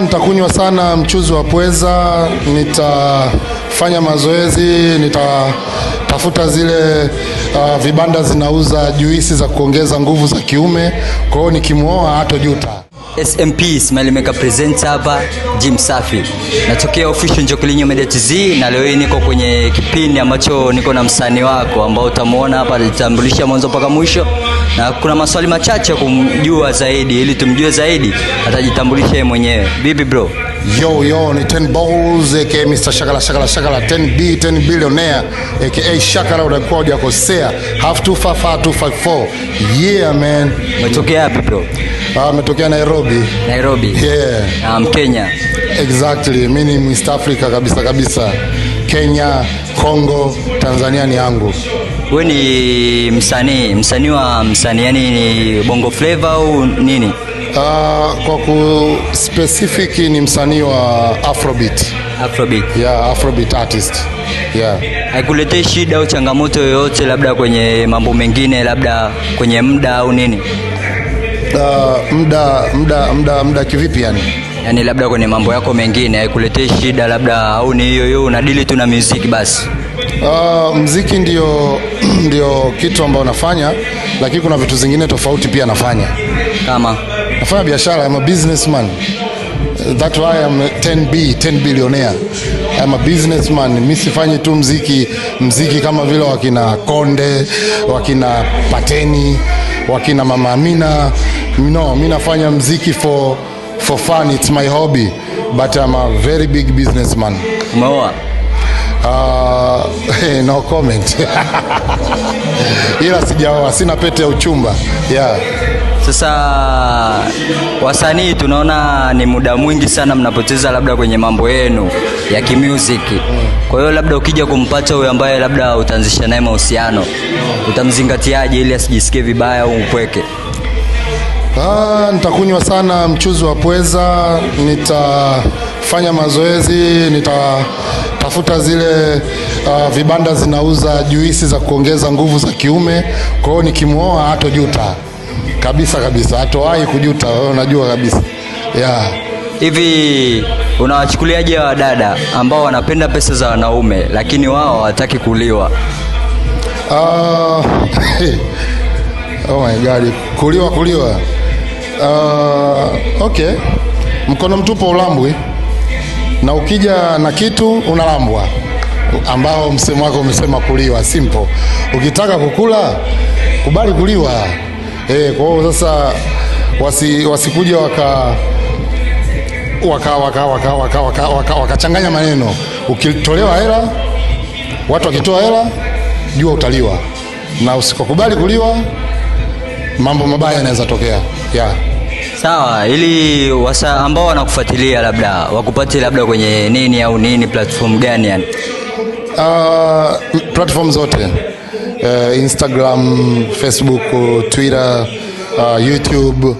Nitakunywa sana mchuzi wa pweza, nitafanya mazoezi, nitatafuta zile vibanda zinauza juisi za kuongeza nguvu za kiume. Kwa hiyo nikimuoa hatojuta. SMP Smile Maker presents hapa Gym Safi. Natokea official Njokilinyo Media TZ, na leo hii niko kwenye kipindi ambacho niko na msanii wako ambao utamuona hapa, alitambulisha mwanzo mpaka mwisho, na kuna maswali machache kumjua zaidi. Ili tumjue zaidi atajitambulisha yeye mwenyewe. Bibi bro. Yo ni 10 balls aka Mr. Shakala 10B 10 billionaire aka Shakala, unakuwa hujakosea. Half 254 254. Yeah man. Umetokea wapi bro? Umetokea Nairobi. Yeah. Kenya. Exactly. Mimi ni East Africa kabisa. Kenya, Congo, Tanzania ni yangu. Wewe ni msanii yani ni bongo flavor au nini? Kwa specific ni msanii wa Afrobeat. Yeah, Afrobeat artist. Yeah. Haikuletei shida au changamoto yoyote labda kwenye mambo mengine, labda kwenye muda au nini? Muda kivipi yani? Yani labda kwenye mambo yako mengine haikuletei shida labda, au ni hiyo unadili tu na muziki basi? Muziki ndio kitu ambao nafanya, lakini kuna vitu zingine tofauti pia nafanya. Kama nafanya biashara, I'm a businessman. That's why I'm 10 billionaire. I'm a businessman. Mimi sifanyi tu muziki kama vile wakina Konde, wakina Pateni, wakina Mama Amina. No, mimi nafanya muziki for fun. It's my hobby, but I'm a very big businessman. Umeoa? No comment. Ila sijaoa, sina pete ya uchumba. Yeah. Sasa wasanii tunaona ni muda mwingi sana mnapoteza labda kwenye mambo yenu ya kimusic. Kwa hiyo labda ukija kumpata huyo ambaye labda utaanzisha naye mahusiano, utamzingatiaje ili asijisikie vibaya au upweke? Nitakunywa sana mchuzi wa pweza, nitafanya mazoezi, nitatafuta zile vibanda zinauza juisi za kuongeza nguvu za kiume. Kwa hiyo nikimuoa hatojuta. Kabisa, hatowahi kujuta, wewe unajua kabisa. Yeah. Hivi unawachukuliaje wadada ambao wanapenda pesa za wanaume lakini wao hawataki kuliwa? Oh my God, kuliwa. Okay. Mkono mtupu ulambwi, na ukija na kitu unalambwa, ambao msemo wako umesema kuliwa. Simple. Ukitaka kukula, kubali kuliwa. Kwa hiyo sasa wasikuja wakachanganya maneno. Ukitolewa hela, watu wakitoa hela, jua utaliwa, na usikubali kuliwa, mambo mabaya yanaweza tokea. Yeah. Sawa, ili ambao wanakufuatilia labda wakupate labda kwenye nini au nini, platform gani yani? Platform zote. Instagram, Facebook, Twitter, YouTube.